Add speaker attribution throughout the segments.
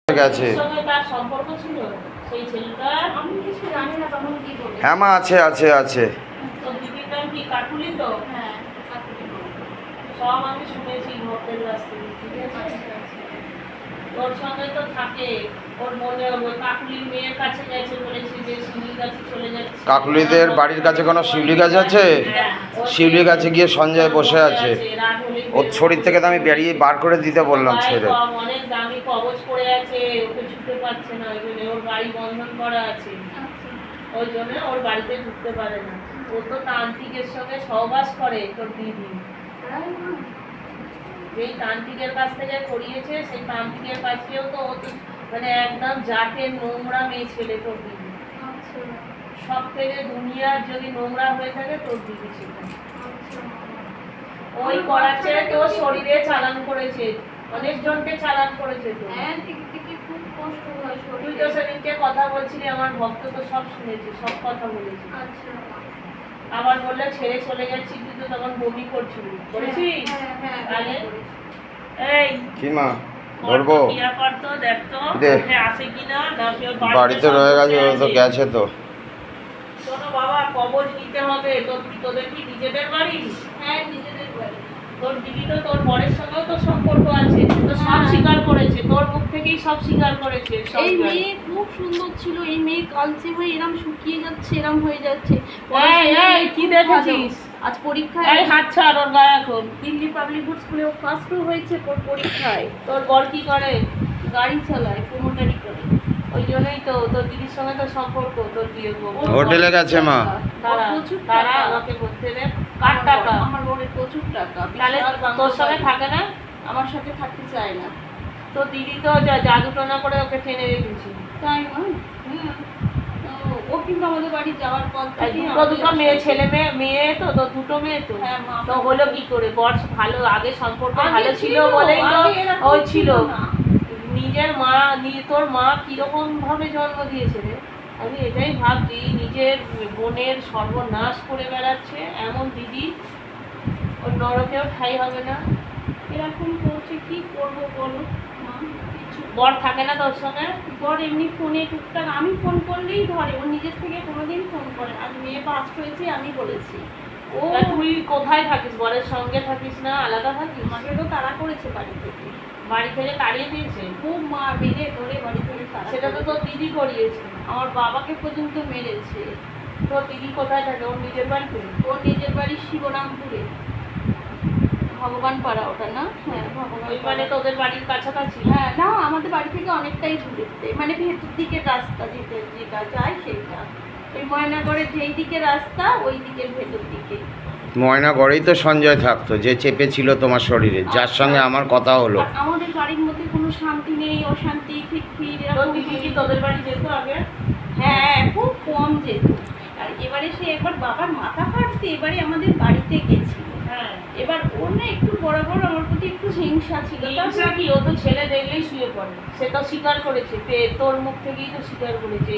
Speaker 1: গেছে। হ্যাঁ মা, আছে আছে আছে।
Speaker 2: ওর সঙ্গে তো থাকে, ওর মনে ওই কাকুলির মেয়ের কাছে গেছে, বলেছে যে শিউলি গাছে চলে যাচ্ছে।
Speaker 1: কাকুলিদের বাড়ির কাছে কোনো শিউলি গাছ আছে? শিউলি গাছে গিয়ে সঞ্জয় বসে আছে। ওর শরীর থেকে তো আমি বেরিয়ে বার করে দিতে বললাম ছেড়ে।
Speaker 2: অনেক দামি কবজ পড়ে আছে, ওকে ছুটতে পারছে না, ওই জন্য ওর বাড়ি বন্ধন করা আছে, ওই জন্য ওর বাড়িতে ঢুকতে পারে না। ও তো তান্ত্রিকের সঙ্গে সহবাস করে তোর দিদি। যেই তান্ত্রিকের কাছ থেকে করিয়েছে, সেই তান্ত্রিকের কাছেও তো মানে একদম জাতের নোংরা মেয়ে ছেলে তোর দিদি। সব থেকে দুনিয়ার যদি নোংরা হয়ে থাকে তোর দিদি সেটা। ওই করাচ্ছে তোর শরীরে চালান করেছে, অনেকজনকে চালান করেছে তো। তুই তো সেদিনকে কথা বলছিলি, আমার ভক্ত তো সব শুনেছে, সব কথা বলেছে। আবার বললে ছেড়ে চলে গেছি, তুই তো তখন বমি করছিলি, করেছিস? তাহলে এই
Speaker 1: কি মা ধরবো? বাড়িতে রয়ে গেছে, ও তো গেছে তো।
Speaker 2: শোনো বাবা, কবজ নিতে হবে। তোদের কি নিজেদের বাড়ি?
Speaker 3: হ্যাঁ, নিজেদের বাড়ি।
Speaker 2: তোর দিদি তো তোর বরের সঙ্গেও তো সম্পর্ক আছে, তো সব স্বীকার করেছে, তোর মুখ থেকেই সব স্বীকার করেছে।
Speaker 3: এই মেয়ে খুব সুন্দর ছিল, এই মেয়ে কালচে হয়ে এরম শুকিয়ে যাচ্ছে, এরম হয়ে যাচ্ছে।
Speaker 2: এই কি দেখেছিস?
Speaker 3: আজ পরীক্ষায়
Speaker 2: এই হাত ছাড় ওর গায়ে এখন।
Speaker 3: দিল্লি পাবলিক বোর্ড স্কুলে ফার্স্ট হয়েছে পরীক্ষায়।
Speaker 2: তোর বর কি করে?
Speaker 3: গাড়ি চালায়, প্রমোটারি করে।
Speaker 2: ওই জন্যই তো তোর দিদির সঙ্গে তো সম্পর্ক, তোর বিয়ে করবো।
Speaker 1: হোটেলে গেছে মা।
Speaker 2: তারা আমাকে বলতে দে, কার টাকা?
Speaker 3: আমার বোনের প্রচুর টাকা।
Speaker 2: তাহলে তোর সঙ্গে থাকে না?
Speaker 3: আমার সাথে থাকতে চায় না।
Speaker 2: তোর দিদি তো জাদু টোনা করে ওকে টেনে রেখেছি।
Speaker 3: তাই না? ও কিন্তু আমাদের বাড়ি যাওয়ার পর
Speaker 2: দুটো মেয়ে, ছেলে মেয়ে তো তোর দুটো মেয়ে তো।
Speaker 3: হ্যাঁ মা।
Speaker 2: তো হলো কি করে? বর ভালো, আগে সম্পর্ক ভালো ছিল বলেই তো ওই ছিল। নিজের মা, তোর মা কিরকম ভাবে জন্ম দিয়েছে রে? আমি এটাই ভাবছি, নিজের বোনের সর্বনাশ করে বেড়াচ্ছে এমন দিদি, ওর নরকেও ঠাই হবে না।
Speaker 3: এরকম করছে, কি করবো বলো মা?
Speaker 2: বর থাকে না তোর সঙ্গে?
Speaker 3: বর এমনি ফোনে টুকটাক, আমি ফোন করলেই ধরে, ও নিজের থেকে কোনোদিন ফোন করে। আজ মেয়ে পাস হয়েছে, আমি বলেছি। ও
Speaker 2: তুই কোথায় থাকিস? বরের সঙ্গে থাকিস না, আলাদা থাকিস?
Speaker 3: আমাকে তো তাড়া করেছে বাড়ি থেকে।
Speaker 2: বাড়ি থেকে তাড়িয়ে দিয়েছে?
Speaker 3: খুব মা বেঁধে ধরে বাড়ি থেকে তাড়া।
Speaker 2: সেটা তো তোর দিদি করিয়েছে।
Speaker 3: আমার বাবাকে পর্যন্ত মেরেছে।
Speaker 2: তোর দিদি কোথায় থাকে? ওর নিজের বাড়িতে?
Speaker 3: ওর নিজের বাড়ি শিবরামপুরে, ভগবান পাড়া ওটা না? হ্যাঁ, ভগবান।
Speaker 2: মানে তোদের বাড়ির কাছাকাছি?
Speaker 3: হ্যাঁ, না আমাদের বাড়ি থেকে অনেকটাই দূরে, মানে ভেতর দিকের রাস্তা যেটা যায় সেইটা। ওই ময়নাগড়ের যেই দিকে রাস্তা, ওই দিকের ভেতর দিকে।
Speaker 1: ময়নাগড়েই তো সঞ্জয় থাকতো, যে চেপে ছিল তোমার শরীরে, যার সঙ্গে আমার কথা হলো।
Speaker 3: আমাদের বাড়ির মধ্যে কোনো শান্তি নেই, অশান্তি, খিটখিট
Speaker 2: তোর দিদি কি তোদের বাড়ি যেত আগে?
Speaker 3: হ্যাঁ, খুব কম যেত। আর এবারে সে একবার বাবার মাথা ফাটতে এবারে আমাদের বাড়িতে গেছিল।
Speaker 2: হ্যাঁ,
Speaker 3: এবার ওর না একটু বরাবর আমার প্রতি একটু হিংসা ছিল।
Speaker 2: হিংসা কি? ও তো ছেলে দেখলেই শুয়ে পড়ে, সে তো স্বীকার করেছে, তোর মুখ থেকেই তো স্বীকার করেছে।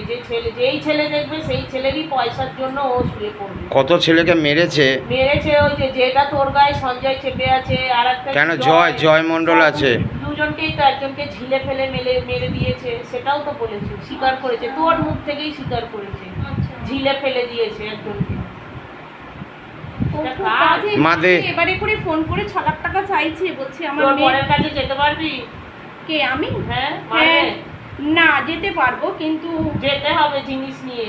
Speaker 2: যেই ছেলে দেখবে সেই ছেলেরই পয়সার জন্য ও শুয়ে পড়বে।
Speaker 1: কত ছেলেকে মেরেছে।
Speaker 2: ওই যেটা তোর গায়ে সঞ্জয় চেপে আছে, আর একটা
Speaker 1: কেন জয় মণ্ডল আছে।
Speaker 2: দুজনকেই তো, একজনকে ঝিলে ফেলে মেরে দিয়েছে, সেটাও তো বলেছে, স্বীকার করেছে, তোর মুখ থেকেই স্বীকার করেছে। ঝিলে ফেলে দিয়েছে একজনকে।
Speaker 3: এবারে করে ফোন করে 6 লাখ টাকা চাইছে, বলছে আমার
Speaker 2: বরের কাছে যেতে পারবি?
Speaker 3: কে আমি?
Speaker 2: হ্যাঁ,
Speaker 3: না যেতে পারবো, কিন্তু
Speaker 2: যেতে হবে জিনিস নিয়ে,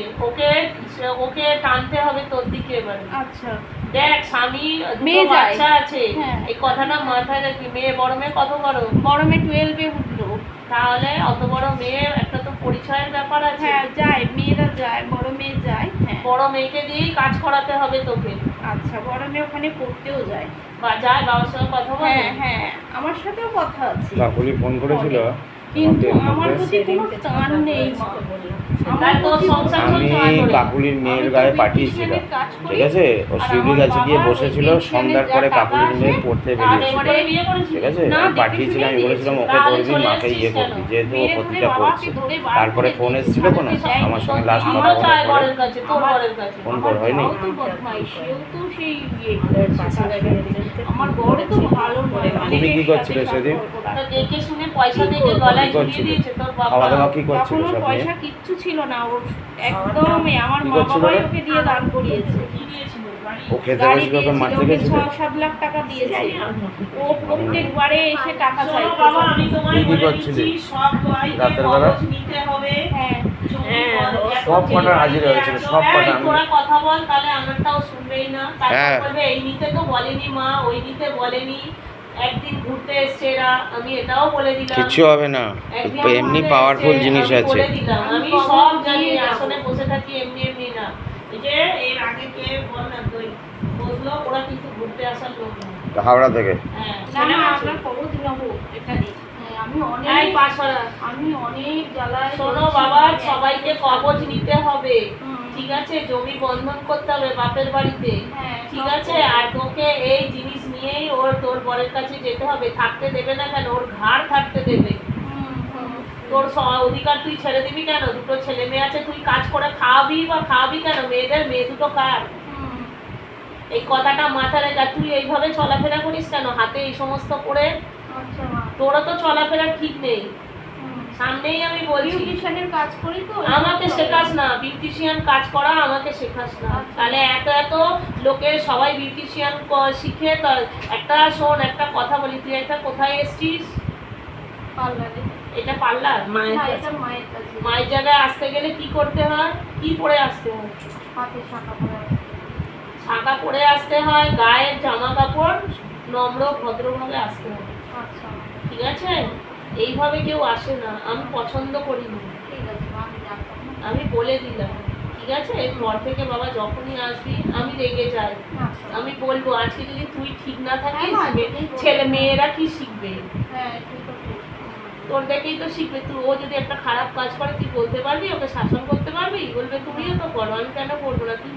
Speaker 2: ওকে টানতে হবে তোর দিকে এবারে।
Speaker 3: আচ্ছা
Speaker 2: দেখ, স্বামী মেয়ে বাচ্চা আছে, এই কথাটা মাথায় রাখি। বড় মেয়ে কত বড়?
Speaker 3: বড় মেয়ে 12-এ উঠলো।
Speaker 2: তাহলে অত বড় মেয়ে, একটা তো পরিচয়ের ব্যাপার আছে।
Speaker 3: হ্যাঁ যায়, মেয়েরা যায়, বড় মেয়ে যায়।
Speaker 2: বড় মেয়েকে দিয়েই কাজ করাতে হবে তোকে।
Speaker 3: আচ্ছা, বড় মেয়ে ওখানে পড়তেও যায়?
Speaker 2: বা যায়, বাবার সঙ্গে কথা বলে।
Speaker 3: হ্যাঁ, আমার সাথেও কথা আছে।
Speaker 1: কাকুলি ফোন করেছিল,
Speaker 3: কিন্তু আমার প্রতি কোনো টান নেই মা।
Speaker 1: আমি কাকুলির মেয়ের গায়ে পাঠিয়েছিলাম, ঠিক আছে? ও শিউলি গাছে গিয়ে বসেছিল, সন্ধ্যার পরে কাকুলির মেয়ে পড়তে বেরিয়েছিল, ঠিক আছে? আমি পাঠিয়েছিলাম, আমি বলেছিলাম ওকে ধরবি, মাকে করবি, যেহেতু ও প্রতিটা করছে। তারপরে ফোন এসেছিল কোনো, আমার সঙ্গে লাস্ট কথা বলার পরে ফোন কর হয়নি।
Speaker 3: আমার বড় তো ভালো নয়।
Speaker 1: তুমি কি করছিলে সেদিন?
Speaker 2: দেখে শুনে পয়সা দেখে গলা গলায়
Speaker 1: কি
Speaker 2: ঝুলিয়ে
Speaker 1: করছিল?
Speaker 2: দিয়েছে তোর
Speaker 1: খাওয়া
Speaker 2: বাবা।
Speaker 1: দাওয়া কি করছিল
Speaker 3: তখন ওর
Speaker 1: সব নিয়ে?
Speaker 3: পয়সা কিচ্ছু ছিল না, ওর একদমই আমার
Speaker 1: কি
Speaker 3: মা
Speaker 1: করছিল
Speaker 3: বাবাই
Speaker 1: রে?
Speaker 3: ওকে দিয়ে দান করিয়েছে।
Speaker 2: কি দিয়েছিল বাড়ি?
Speaker 1: ও খেতে
Speaker 3: গাড়ি
Speaker 1: বসেছিল, ওকে
Speaker 3: দিয়েছিল,
Speaker 1: মারতে
Speaker 3: ওকে
Speaker 1: গেছিল?
Speaker 3: 6-7 লাখ টাকা দিয়েছে। ও প্রত্যেকবারে এসে টাকা
Speaker 2: শোনো
Speaker 3: চাইতো।
Speaker 2: বাবা, আমি তোমায়
Speaker 1: কি কি
Speaker 2: বলে
Speaker 1: করছিলি?
Speaker 2: দিচ্ছি, সব বাড়িতে
Speaker 1: রাতের বেলা?
Speaker 2: কাগজ নিতে হবে।
Speaker 3: হ্যাঁ
Speaker 1: সব কটা হাজির হয়েছিল, সব কটা।
Speaker 2: এই, তোরা কথা বল, তাহলে আমারটাও শুনবেই না। তারপর
Speaker 1: হ্যাঁ।
Speaker 2: বলবে এই নিতে তো বলেনি মা, ওই নিতে বলেনি, একদিন ঘুরতে এসছে এরা, আমি এটাও বলে দিলাম।
Speaker 1: কিচ্ছু হবে না,
Speaker 2: একদিন
Speaker 1: এমনি
Speaker 2: ঘুরতে
Speaker 1: পাওয়ারফুল
Speaker 2: এসছে,
Speaker 1: জিনিস
Speaker 2: আমি
Speaker 1: আছে।
Speaker 2: বলে দিলাম, আমি সব জানি, আসলে বসে থাকি এমনি এমনি না। এই যে এর আগে কে বল না তুই বললো, ওরা কিন্তু ঘুরতে আসার লোক না।
Speaker 1: হাওড়া থেকে?
Speaker 2: হ্যাঁ,
Speaker 3: না
Speaker 2: ছেলে
Speaker 3: না,
Speaker 2: আছে।
Speaker 3: আপনার খবর দিলাম এখানে। হ্যাঁ, আমি
Speaker 2: এই
Speaker 3: অনেক
Speaker 2: পাশরা,
Speaker 3: আমি অনেক জ্বালায়
Speaker 2: শোনো
Speaker 3: পড়েছি,
Speaker 2: বাবা,
Speaker 3: আমি
Speaker 2: সবাইকে
Speaker 3: একদম
Speaker 2: কাগজ নিতে হবে,
Speaker 3: হুম।
Speaker 2: ঠিক আছে? জমি বন্ধন করতে হবে বাপের বাড়িতে,
Speaker 3: হ্যাঁ,
Speaker 2: ঠিক
Speaker 3: সব
Speaker 2: আছে?
Speaker 3: করবো।
Speaker 2: আর তোকে এই জিনিস নিয়েই তোর বরের কাছে যেতে হবে। থাকতে দেবে না কেন? ওর ঘাড় থাকতে দেবে।
Speaker 3: হুম।
Speaker 2: তোর অধিকার তুই ছেড়ে দিবি কেন? দুটো ছেলে মেয়ে আছে, তুই কাজ করে খাওয়াবি কেন? মেয়ে দুটো কার?
Speaker 3: হুম।
Speaker 2: এই কথাটা মাথায় রেখে। আর তুই এইভাবে চলাফেরা করিস কেন হাতে এই সমস্ত করে?
Speaker 3: আচ্ছা মা।
Speaker 2: তোরা তো চলাফেরা ঠিক নেই,
Speaker 3: হুম।
Speaker 2: সামনেই আমি বলছি।
Speaker 3: বিউটিশিয়ানের কাজ করি তো।
Speaker 2: আমাকে শেখাস না, বিউটিশিয়ান কাজ করা আমাকে শেখাস না। তাহলে এত এত লোকে সবাই বিউটিশিয়ান শিখে, একটা শোন, একটা কথা বলি, তুই একটা কোথায় এসছিস?
Speaker 3: পার্লারে।
Speaker 2: এটা পার্লার?
Speaker 3: না, এটা মায়ের কাছে।
Speaker 2: মায়ের জায়গায় আসতে গেলে কি করতে হয়? কি পরে আসতে হয়?
Speaker 3: হাতে শাখা পরা আছে।
Speaker 2: শাঁখা পরে আসতে হয়, গায়ের জামা কাপড় নম্র ভদ্রভাবে আসতে হয়,
Speaker 3: আচ্ছা মা।
Speaker 2: ঠিক আছে? এইভাবে কেউ আসে না, আমি পছন্দ করি না,
Speaker 3: ঠিক আছে মা, আমি জানতাম না।
Speaker 2: আমি বলে দিলাম, ঠিক আছে? এরপর থেকে বাবা যখনই আসবি আমি রেগে যাই,
Speaker 3: আচ্ছা।
Speaker 2: আমি বলবো আজকে যদি তুই ঠিক না থাকিস,
Speaker 3: হ্যাঁ, তুমি বলো।
Speaker 2: ছেলে মেয়েরা কি শিখবে?
Speaker 3: হ্যাঁ, ঠিক আছে।
Speaker 2: তোর দেখেই তো শিখবে। তুই, ও যদি একটা খারাপ কাজ করে তুই বলতে পারবি, ওকে শাসন করতে পারবি? বলবে তুমিও তো করো, আমি কেন করবো না? তুই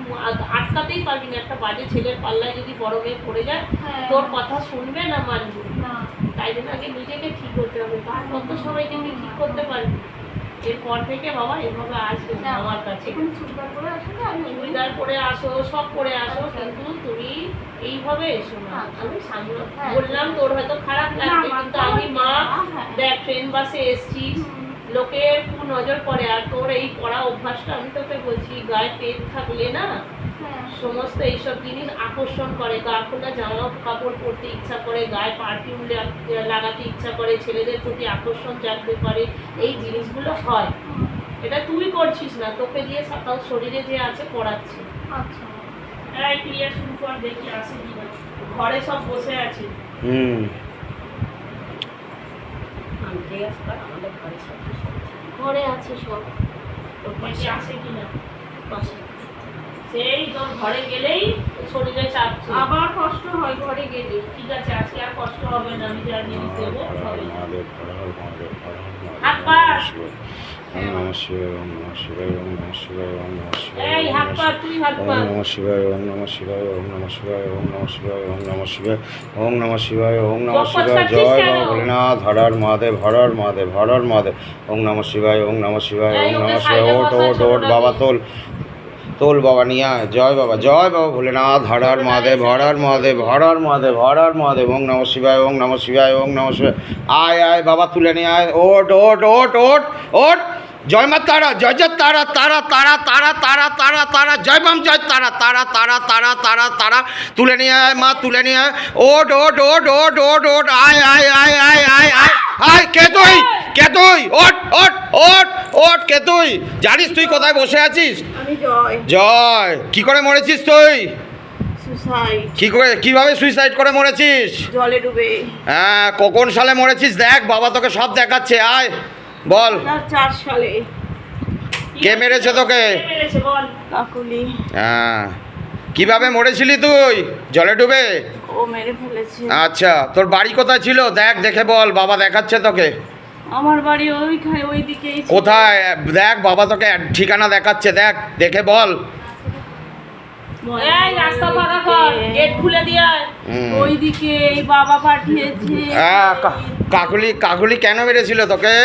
Speaker 2: আটকাতেই পারবি না। একটা বাজে ছেলের পাল্লায় যদি বড় মেয়ে পড়ে যায়,
Speaker 3: হ্যাঁ।
Speaker 2: তোর কথা শুনবে না মানবে?
Speaker 3: না।
Speaker 2: তাই জন্য আগে নিজেকে ঠিক করতে হবে, তারপর তো সবাইকে তুই ঠিক করতে পারবি। এরপর থেকে বাবা এভাবে আসবে না আমার কাছে।
Speaker 3: এখন চুড়িদার পরে আসলে আমি
Speaker 2: চুড়িদার পরে আসো, সব পরে আসো, কিন্তু তুমি এইভাবে এসো না। আমি সামনে
Speaker 3: হ্যাঁ।
Speaker 2: বললাম, তোর হয়তো খারাপ লাগবে,
Speaker 3: না,
Speaker 2: কিন্তু আমি মা,
Speaker 3: হ্যাঁ।
Speaker 2: দেখ ট্রেন বাসে এসছিস, লোকের নজর পড়ে। আর তোর এই পড়া অভ্যাসটা, আমি তোকে বলছি, গায়ে পেট থাকলে না
Speaker 3: হ্যাঁ।
Speaker 2: সমস্ত এইসব জিনিস আকর্ষণ করে। গা খোলা জামা কাপড় পরতে ইচ্ছা করে, গায়ে পারফিউম লাগাতে ইচ্ছা করে, ছেলেদের প্রতি আকর্ষণ জাগতে পারে, এই জিনিসগুলো হয়। এটা তুই করছিস না, তোকে দিয়ে সকাল শরীরে যে আছে পড়াচ্ছে।
Speaker 3: আচ্ছা।
Speaker 2: এই ক্লিয়ার শুরু কর, দেখি আসে কি না। ঘরে সব বসে আছে।
Speaker 1: হুম।
Speaker 3: ঘরে আছে সব।
Speaker 2: তোর পাশে আসে কি না? সেই তোর ঘরে গেলেই শরীরে চাপছে।
Speaker 3: আবার কষ্ট হয় ঘরে গেলে।
Speaker 2: ঠিক আছে, আজকে আর কষ্ট হবে না, আমি যা জিনিস দেবো হবে।
Speaker 1: হাত
Speaker 2: হাত পাস।
Speaker 1: ওম নমঃ শিবায়, ওম নমঃ শিবায়, ওম নমঃ শিবায়, ওম নমঃ শিবায়,
Speaker 2: এই হাত পা, তুই হাত পা।
Speaker 1: ওম নমঃ শিবায়, ওম নমঃ শিবায়, ওম নমঃ শিবায়, ওম নমঃ শিবায়, ওম নমঃ শিবায়, ওম নমঃ শিবায়, ওম নমঃ শিবায়। জয় বাবা ভোলেনাথ, হরর মহাদেব, হরর মহাদেব, হরর মহাদেব। ওম নমঃ শিবায়, ওম নমঃ শিবায়, ওম নমঃ শিবায়। ওট ওট ওট বাবা, তোল তোল বাবা, নিয়ে আয়। জয় বাবা ভোলেনাথ, হরর মহাদেব, হরর মহাদেব, হরর মহাদেব, হরর মহাদেব। ওম নমঃ শিবায়, ওম নমঃ শিবায়, ওম নমঃ শিবায়। আয় আয় বাবা, তুলে নিয়ে আয়। ওট ওট ওট ওট ওট। জয় মা তারা, জয় জয় তারা, তারা তারা তারা তারা তারা তারা, জয় বাম জয় তারা, তারা তারা তারা তারা তারা। তুলে নিয়ে আয় মা, তুলে নিয়ে আয়। ওট ওট ওট ওট ওট ওট। আয় আয় আয় আয় আয় আয় আয়। কে তুই? কে তুই? ওট ওট ওট ওট। কে তুই? জানিস তুই কোথায় বসে আছিস?
Speaker 3: আমি জয়।
Speaker 1: জয়, কি করে মরেছিস তুই?
Speaker 3: সুসাইড।
Speaker 1: কি করে, কিভাবে সুইসাইড করে মরেছিস?
Speaker 3: জলে ডুবে।
Speaker 1: হ্যাঁ, কোন সালে মরেছিস? দেখ, বাবা তোকে সব দেখাচ্ছে। আয় বল,
Speaker 3: 2004 সালে।
Speaker 1: কে মেরেছে তোকে?
Speaker 2: কে মেরেছে বল?
Speaker 3: কাকুলি।
Speaker 1: হ্যাঁ, কিভাবে মরেছিলি তুই? জলে ডুবে?
Speaker 3: ও মেরে ফেলেছে।
Speaker 1: আচ্ছা, তোর বাড়ি কোথায় ছিল? দেখ, দেখে বল, বাবা দেখাচ্ছে তোকে।
Speaker 3: আমার বাড়ি ওইখানে, ওইদিকেই ছিল।
Speaker 1: কোথায়? দেখ, বাবা তোকে ঠিকানা দেখাচ্ছে, দেখ, দেখে বল।
Speaker 2: এই রাস্তা ফাঁকা কর, গেট খুলে দিয়ে আয়।
Speaker 1: হুম।
Speaker 3: ওইদিকে এই বাবা পাঠিয়েছে।
Speaker 1: হ্যাঁ, কাকুলি কেন মেরেছিল তোকে?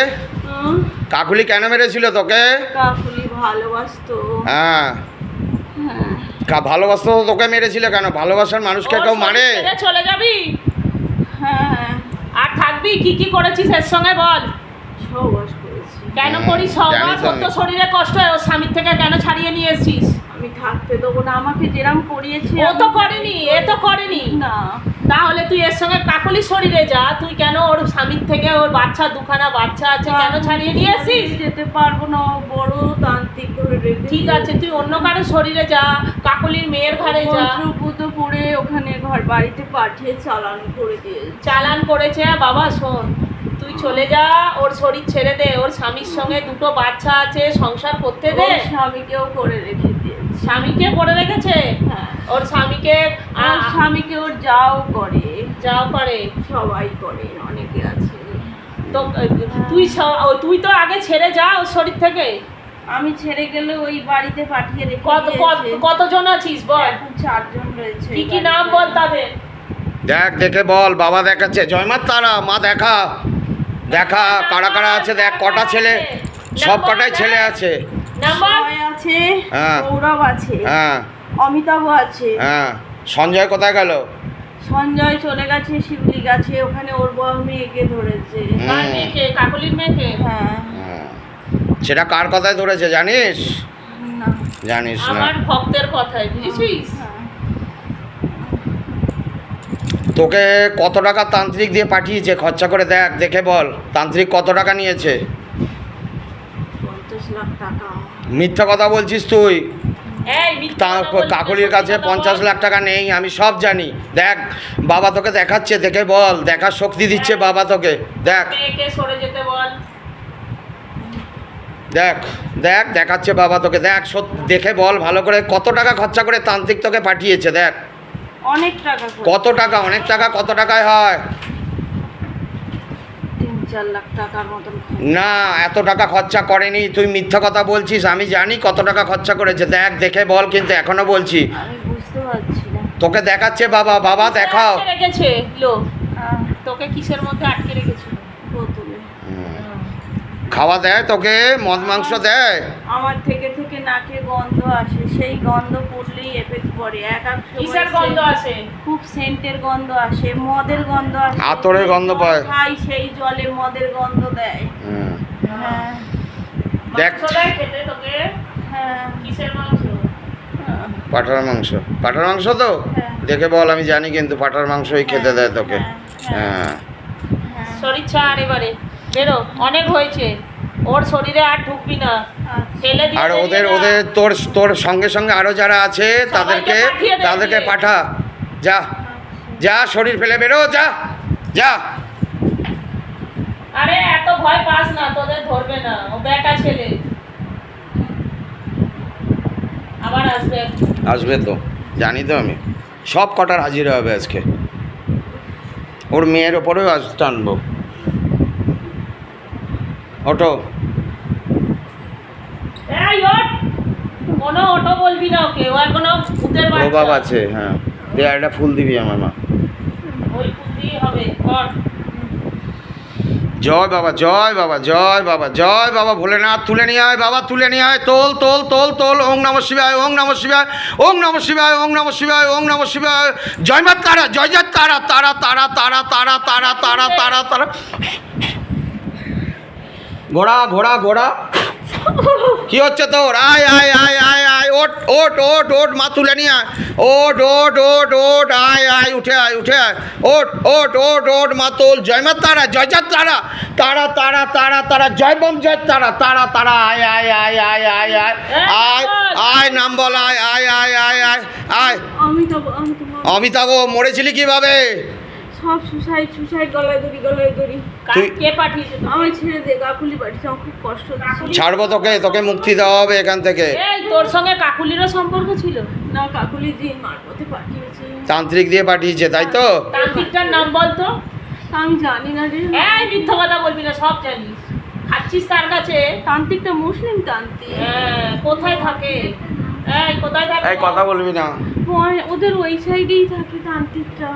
Speaker 3: হুম,
Speaker 1: কাকুলি কেন মেরেছিল তোকে?
Speaker 3: কাকুলি ভালোবাসতো।
Speaker 1: হ্যাঁ,
Speaker 3: হ্যাঁ।
Speaker 1: ভালোবাসতো তো, তোকে মেরেছিল কেন? ভালোবাসার মানুষকে কেউ
Speaker 2: ও,
Speaker 1: মারে?
Speaker 2: শরীর ছেড়ে চলে যাবি?
Speaker 3: হ্যাঁ,
Speaker 2: আর থাকবি? কি কি করেছিস এর সঙ্গে বল?
Speaker 3: সহবাস করেছি।
Speaker 2: কেন
Speaker 1: হুম,
Speaker 2: করিস
Speaker 1: জানি
Speaker 2: সহবাস?
Speaker 1: তো
Speaker 2: ওর তো
Speaker 1: আমি।
Speaker 2: শরীরে কষ্ট হয়, ওর স্বামীর থেকে কেন ছাড়িয়ে নিয়ে এসছিস?
Speaker 3: আমি থাকতে দেবো না, আমাকে যেরাম করিয়েছে
Speaker 2: ও তো
Speaker 3: আমি-
Speaker 2: করেনি, এ তো করেনি।
Speaker 3: না,
Speaker 2: তাহলে তুই এর সঙ্গে কাকলির শরীরে যা, তুই কেন ওর স্বামীর থেকে, ওর বাচ্চা দুখানা বাচ্চা আছে, কেন ছাড়িয়ে নিয়ে এসছিস?
Speaker 3: যেতে পারবো না, ও বড় তান্ত্রিক ধরে রেখে
Speaker 2: ঠিক আছে, তুই অন্য কারো শরীরে যা, কাকলির মেয়ের ঘরে যা।
Speaker 3: মন্ত্রপুত করে ওখানে ঘর বাড়িতে পাঠিয়ে চালান করে দিয়েছে।
Speaker 2: চালান করেছে। বাবা শোন, তুই চলে যা, ওর শরীর ছেড়ে দে, ওর স্বামীর সঙ্গে দুটো বাচ্চা আছে, সংসার করতে দে।
Speaker 3: ওর স্বামীকেও করে রেখে দিয়েছে।
Speaker 2: স্বামীকে করে রেখেছে?
Speaker 3: হ্যাঁ,
Speaker 2: ওর স্বামীকে
Speaker 3: ওর স্বামীকে ওর যাও করে,
Speaker 2: যাও করে।
Speaker 3: সবাই করে, অনেকে আছে।
Speaker 2: তো তুই তো আগে ছেড়ে যা ওর শরীর থেকে।
Speaker 3: আমি ছেড়ে গেলে ওই বাড়িতে পাঠিয়ে রেখে দিয়েছে।
Speaker 2: কতজন আছিস বল?
Speaker 3: এখন 4 জন রয়েছে।
Speaker 2: কি কি নাম বল তাদের?
Speaker 1: দেখ, দেখে বল। বাবা দেখাচ্ছে, জয়মার তারা, মা দেখা দেখা কারা কারা আছে দেখ, কটা ছেলে, সব কটাই ছেলে আছে।
Speaker 2: নাম্বার?
Speaker 3: সবাই আছে,
Speaker 1: হ্যাঁ।
Speaker 3: গৌরব আছে,
Speaker 1: হ্যাঁ
Speaker 3: অমিতাভ আছে,
Speaker 1: হ্যাঁ। সঞ্জয় কোথায় গেল?
Speaker 3: সঞ্জয় চলে গেছে শিউলি গাছে, ওখানে ওর বউ মেয়েকে ধরেছে।
Speaker 2: কার মেয়েকে? কাকলির মেয়েকে?
Speaker 3: হ্যাঁ,
Speaker 1: হ্যাঁ। সেটা কার কথায় ধরেছে জানিস?
Speaker 3: না,
Speaker 1: জানিস না।
Speaker 2: আমার ভক্তের কথাই, বুঝেছিস?
Speaker 3: হ্যাঁ।
Speaker 1: তোকে কত টাকা তান্ত্রিক দিয়ে পাঠিয়েছে খরচা করে দেখ, দেখে বল। তান্ত্রিক কত টাকা নিয়েছে?
Speaker 3: 50 লাখ টাকা।
Speaker 1: মিথ্যা কথা বলছিস তুই।
Speaker 2: এই মিথ্যা কথা বলবি না,
Speaker 1: কাকলির
Speaker 2: সত্যি
Speaker 1: কাছে
Speaker 2: কথা বল।
Speaker 1: 50 লাখ টাকা নেই, আমি সব জানি। দেখ, বাবা তোকে দেখাচ্ছে, দেখে বল। দেখার শক্তি দিচ্ছে বাবা তোকে, দেখ
Speaker 2: মেয়েকে সরে যেতে বল।
Speaker 1: দেখ দেখ, দেখাচ্ছে বাবা তোকে, দেখ সত্যি দেখে বল ভালো করে। কত টাকা খরচা করে তান্ত্রিক তোকে পাঠিয়েছে দেখ।
Speaker 3: অনেক টাকা করে।
Speaker 1: কত টাকা? অনেক টাকা কত টাকায় হয়?
Speaker 3: 3-4 লাখ টাকার মতন।
Speaker 1: না, এত টাকা খরচা করেনি, তুই মিথ্যা কথা বলছিস। আমি জানি কত টাকা খরচা করেছে, দেখ দেখে বল। কিন্তু এখনো বলছি,
Speaker 3: আমি বুঝতে পারছি না।
Speaker 1: তোকে দেখাচ্ছে বাবা, বাবা দেখাও।
Speaker 2: আটকে রেখেছে লোক
Speaker 3: আহ,
Speaker 2: তোকে, কিসের মধ্যে আটকে রেখেছিল?
Speaker 3: বোতলে।
Speaker 1: খাওয়া দেয় তোকে? মদ মাংস দেয়?
Speaker 3: আমার থেকে থেকে নাকে গন্ধ আসে, সেই গন্ধ পড়লেই এফেক্ট পড়ে। এক এক সময়
Speaker 2: কিসের গন্ধ আসে?
Speaker 3: খুব সেন্টের গন্ধ আসে, মদের গন্ধ আসে।
Speaker 1: আতরের গন্ধ পায়।
Speaker 3: খাই সেই জলে মদের গন্ধ দেয়।
Speaker 1: হুম।
Speaker 3: হ্যাঁ,
Speaker 1: দেখ,
Speaker 2: মাংস দেয় খেতে তোকে?
Speaker 3: হ্যাঁ,
Speaker 2: কিসের মাংস?
Speaker 3: হ্যাঁ,
Speaker 1: পাঁঠার মাংস। পাঁঠার মাংস তো
Speaker 3: হ্যাঁ।
Speaker 1: দেখে বল। আমি জানি কিন্তু পাঁঠার মাংসই খেতে দেয় তোকে। হ্যাঁ।
Speaker 3: হ্যাঁ।
Speaker 2: শরীর ছাড় এবারে, বেরো, অনেক হয়েছে। ওর শরীরে আর ঢুকবি না,
Speaker 3: আচ্ছা।
Speaker 2: ফেলে দিয়ে
Speaker 1: আর
Speaker 2: বেরিয়ে
Speaker 1: ওদের
Speaker 2: যা।
Speaker 1: ওদের তোর তোর সঙ্গে সঙ্গে আরো যারা আছে তাদেরকে
Speaker 2: পাঠিয়ে দে
Speaker 1: তাদেরকে
Speaker 2: দিয়ে।
Speaker 1: পাঠা। যা যা, শরীর ফেলে বেরো, যা যা।
Speaker 2: আরে এত ভয় পাস না, তোদের ধরবে না, ও বেটা ছেলে। আবার আসবে।
Speaker 1: আসবে তো, জানি তো আমি। সব কটার হাজির হবে আজকে। ওর মেয়ের ওপরেও আজ টানবো। ওটো।
Speaker 2: এই ওঠ, কোনো অটো বলবি না ওকে, ও এখনো ভূতের বাচ্চা।
Speaker 1: প্রভাব আছে, হ্যাঁ। দে, একটা ফুল দিবি আমার মা।
Speaker 2: ওই ফুল দিয়ে হবে, কর।
Speaker 1: জয় বাবা, জয় বাবা, জয় বাবা, জয় বাবা ভোলেনাথ। তুলে নিয়ে আয় বাবা, তুলে নিয়ে আয়। তোল তোল তোল তোল। ওং নমঃ শিবায়, ওং নমঃ শিবায়, ওং নমঃ শিবায়, ওং নমঃ শিবায়, ওং নমঃ শিবায়। জয় মা তারা, জয় জয় তারা, তারা তারা তারা তারা তারা তারা তারা তারা। ঘোড়া ঘোড়া ঘোড়া, কি হচ্ছে তোর? আয় আয় আয় আয় আয়, ওট ওট ওট ওট, মা তুলে নিয়ে আয়। ওট ওট ওট ওট, আয় আয়, উঠে আয়, উঠে আয়। ওট ওট ওট ওট, মা তোল। জয় মা তারা, জয় জয় তারা, তারা তারা তারা তারা, জয় বম জয় তারা, তারা তারা। আয় আয় আয় আয় আয় আয় আয় আয়, নাম বল। আয় আয় আয় আয় আয় আয়।
Speaker 3: অমিতাভ,
Speaker 1: অমিতাভ মরেছিলি কিভাবে?
Speaker 3: সব সুসাইড, গলায় দড়ি।
Speaker 1: তুই-
Speaker 2: কে পাঠিয়েছে তোকে?
Speaker 3: আমার ছেড়ে দে, কাকুলি পাঠিয়েছে, আমার খুব কষ্ট হচ্ছে।
Speaker 1: ছাড়বো তোকে, তোকে মুক্তি দেওয়া হবে এখান থেকে।
Speaker 2: এই তোর সঙ্গে কাকুলিরও সম্পর্ক ছিল?
Speaker 3: না, কাকুলি যে মারপথে পাঠিয়েছে।
Speaker 1: তান্ত্রিক দিয়ে পাঠিয়েছে, তাই তো?
Speaker 2: তান্ত্রিকটার নাম বল তো।
Speaker 3: আমি জানি না রে।
Speaker 2: এই মিথ্যা কথা বলবি না, সব জানিস। খাচ্ছিস তার কাছে?
Speaker 3: তান্ত্রিকটা মুসলিম তান্ত্রিক।
Speaker 2: হ্যাঁ, কোথায় থাকে? এই কোথায় থাকে?
Speaker 1: এই কথা বলবি না।
Speaker 3: ওদের ওই সাইডেই থাকে তান্ত্রিকটা।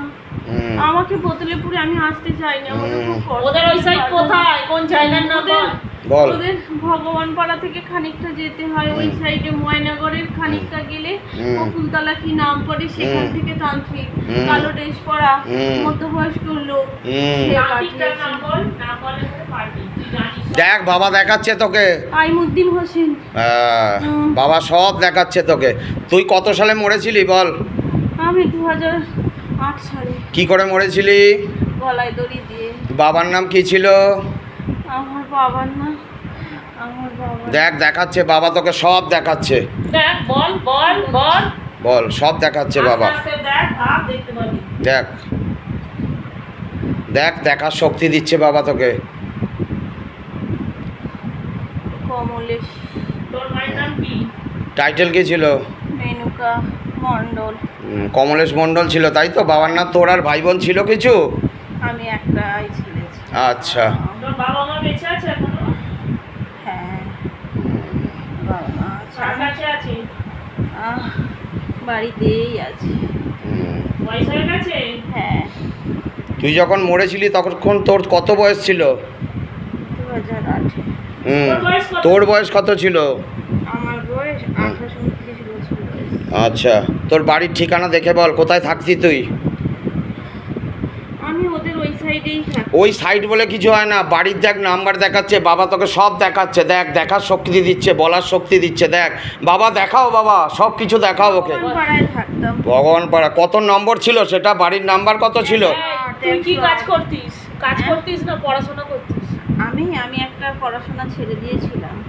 Speaker 1: হুম।
Speaker 3: আমাকে বোতলে পুরে আমি আসতে চাই না, আমাকে খুব কষ্ট।
Speaker 2: ওদের ওই সাইড কোথায়, কোন জায়গার নাম বল?
Speaker 1: বল।
Speaker 3: ওদের ভগবান পাড়া থেকে খানিকটা যেতে হয়, ওই সাইডে ময়নাগরের খানিকটা গেলে
Speaker 1: হুম।
Speaker 3: বকুলতলা কি নাম পড়ে, সেখান
Speaker 1: হুম।
Speaker 3: থেকে তান্ত্রিক,
Speaker 1: হুম।
Speaker 3: কালো ড্রেস পরা,
Speaker 1: হুম।
Speaker 3: মধ্যবয়স্ক লোক,
Speaker 1: হুম।
Speaker 3: সে
Speaker 2: তান্ত্রিকটার নাম
Speaker 3: পাঠিয়েছে।
Speaker 2: বল, নাম বলে পারবি, তুই জানিস
Speaker 1: দেখ বাবা দেখাচ্ছে তোকে।
Speaker 3: আইমুদ্দিন হোসেন।
Speaker 1: হ্যাঁ, বাবা সব দেখাচ্ছে তোকে। তুই কত সালে মরেছিলি বল?
Speaker 3: আমি 2008 সালে
Speaker 1: কি করে মরেছিলি?
Speaker 3: গলায় দড়ি দিয়ে।
Speaker 1: বাবার নাম কি ছিল?
Speaker 3: আমার বাবার না, আমার বাবা।
Speaker 1: দেখ দেখাচ্ছে বাবা তোকে, সব দেখাচ্ছে।
Speaker 2: দেখ, বল বল বল।
Speaker 1: বল, সব দেখাচ্ছে বাবা।
Speaker 2: আস্তে আস্তে দেখ, ভাব দেখতে পাবি।
Speaker 1: দেখ দেখ, দেখার শক্তি দিচ্ছে বাবা তোকে।
Speaker 3: কমলেশ।
Speaker 2: তোর মায়ের নাম কি?
Speaker 1: টাইটেল কি ছিল?
Speaker 3: মেনুকা মণ্ডল।
Speaker 1: কমলেশ মণ্ডল ছিল, তাই তো? বাবার নাম? তোর আর ভাই বোন ছিল কিছু?
Speaker 3: আমি একটাই ছেলে।
Speaker 1: আচ্ছা।
Speaker 2: তোর বাবা মা বেঁচে আছে এখনো?
Speaker 3: হ্যাঁ, বাবা মা আছে।
Speaker 2: কার কাছে আছে?
Speaker 3: আহ, বাড়িতেই আছে।
Speaker 2: বয়স হয়ে গেছে?
Speaker 3: হ্যাঁ,
Speaker 1: তুই যখন মরেছিলি তখন তোর কত বয়স ছিল?
Speaker 3: 2008।
Speaker 1: তোর বয়স কত ছিল?
Speaker 3: আমার বয়স 28-29 বছর বয়স।
Speaker 1: আচ্ছা, তোর বাড়ির ঠিকানা দেখে বল, কোথায় থাকতি তুই?
Speaker 3: আমি ওদের ওই সাইডেই থাকি।
Speaker 1: ওই সাইড বলে কিছু হয় না, বাড়ির দেখ নাম্বার দেখাচ্ছে, বাবা তোকে সব দেখাচ্ছে। দেখ, দেখার শক্তি দিচ্ছে, বলার শক্তি দিচ্ছে। দেখ বাবা, দেখাও বাবা, সব কিছু দেখাও ওকে।
Speaker 3: পাড়ায় থাকতাম।
Speaker 1: ভগবান পাড়া কত নম্বর ছিল সেটা? বাড়ির নাম্বার কত ছিল?
Speaker 2: তুই কি কাজ করতিস? কাজ করতিস না পড়াশোনা করতিস?
Speaker 3: আমি একটা পড়াশোনা ছেড়ে দিয়েছিলাম।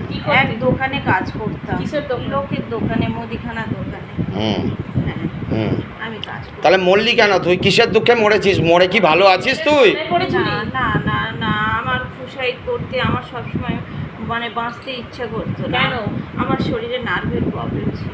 Speaker 2: কি
Speaker 3: এক
Speaker 2: করতিস?
Speaker 3: দোকানে কাজ করতাম।
Speaker 2: কিসের দোকান?
Speaker 3: লোকের দোকানে, মুদিখানা দোকানে।
Speaker 1: হুম
Speaker 3: হ্যাঁ,
Speaker 1: হুম।
Speaker 3: আমি কাজ করতাম।
Speaker 1: তাহলে মরলি কেন তুই? কিসের দুঃখে মরেছিস? মরে কি ভালো আছিস তুই?
Speaker 2: মনে পড়েছিলি?
Speaker 3: না না না না, আমার সুসাইড করতে আমার সবসময় মানে বাঁচতে ইচ্ছা করতো না।
Speaker 2: কেন?
Speaker 3: আমার শরীরে নার্ভের প্রবলেম ছিল।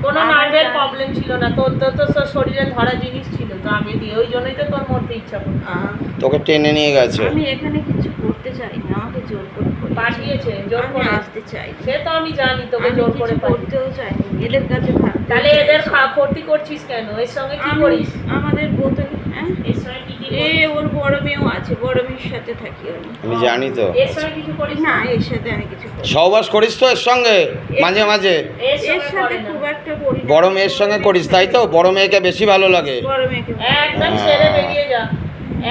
Speaker 2: কোনো
Speaker 3: আমার
Speaker 2: নার্ভের
Speaker 3: যা-
Speaker 2: প্রবলেম ছিল না, তোর তোর শরীরে ধরা জিনিস ছিল তো আগে দিয়ে, ওই জন্যই তো তোর মরতে ইচ্ছা করতো।
Speaker 1: তোকে টেনে নিয়ে গেছে।
Speaker 3: আমি এখানে কিছু করতে চাই না, আমাকে জোর করে
Speaker 2: পাঠিয়েছে, জোর
Speaker 3: আমি
Speaker 2: করে।
Speaker 3: আসতে চাই।
Speaker 2: সে তো আমি জানি তোকে
Speaker 3: আমি
Speaker 2: জোর
Speaker 3: কিছু
Speaker 2: করে পাঠিয়েছে।
Speaker 3: করতেও চাই না, এদের কাছে থাকতে।
Speaker 2: তাহলে এদের ক্ষতি করছিস কেন? এর সঙ্গে কি করিস?
Speaker 3: আমাদের বোতল, হ্যাঁ,
Speaker 2: এর সঙ্গে কি কি
Speaker 3: এ
Speaker 2: করিস?
Speaker 3: ওর বড় মেয়েও আছে, বড় মেয়ের সাথে থাকি আমি।
Speaker 1: আমি জানি তো।
Speaker 2: এর সঙ্গে কিছু করিস
Speaker 3: না,
Speaker 2: না?
Speaker 3: এর সাথে আমি কিছু করি না।
Speaker 1: সহবাস করিস তো এর সঙ্গে মাঝে মাঝে?
Speaker 2: এর
Speaker 3: এর
Speaker 2: সঙ্গে
Speaker 3: সাথে
Speaker 2: করে না।
Speaker 3: খুব একটা করি না।
Speaker 1: বড় মেয়ের সঙ্গে করিস, তাই তো? বড় মেয়েকে বেশি ভালো লাগে।
Speaker 3: বড় মেয়েকে
Speaker 2: একদম ছেড়ে বেরিয়ে যা,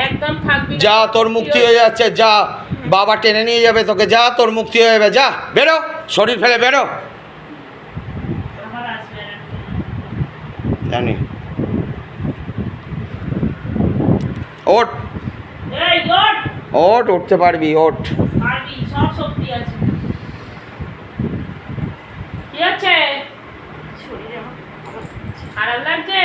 Speaker 2: একদম থাকবি না।
Speaker 1: যা, তোর মুক্তি হয়ে যাচ্ছে, যা। বাবা টেনে নিয়ে যাবে তোকে, যা, তোর মুক্তি হয়ে যাবে, যা বেরো, শরীর ফেলে বেরো।
Speaker 2: আবার আসবে না।
Speaker 1: জানি। ওঠ
Speaker 2: এই ওঠ,
Speaker 1: ওঠ, উঠতে পারবি, ওঠ।
Speaker 2: পারবি, সব শক্তি আছে। কি হচ্ছে?
Speaker 3: শরীরে আমার আবার
Speaker 2: খারাপ লাগছে?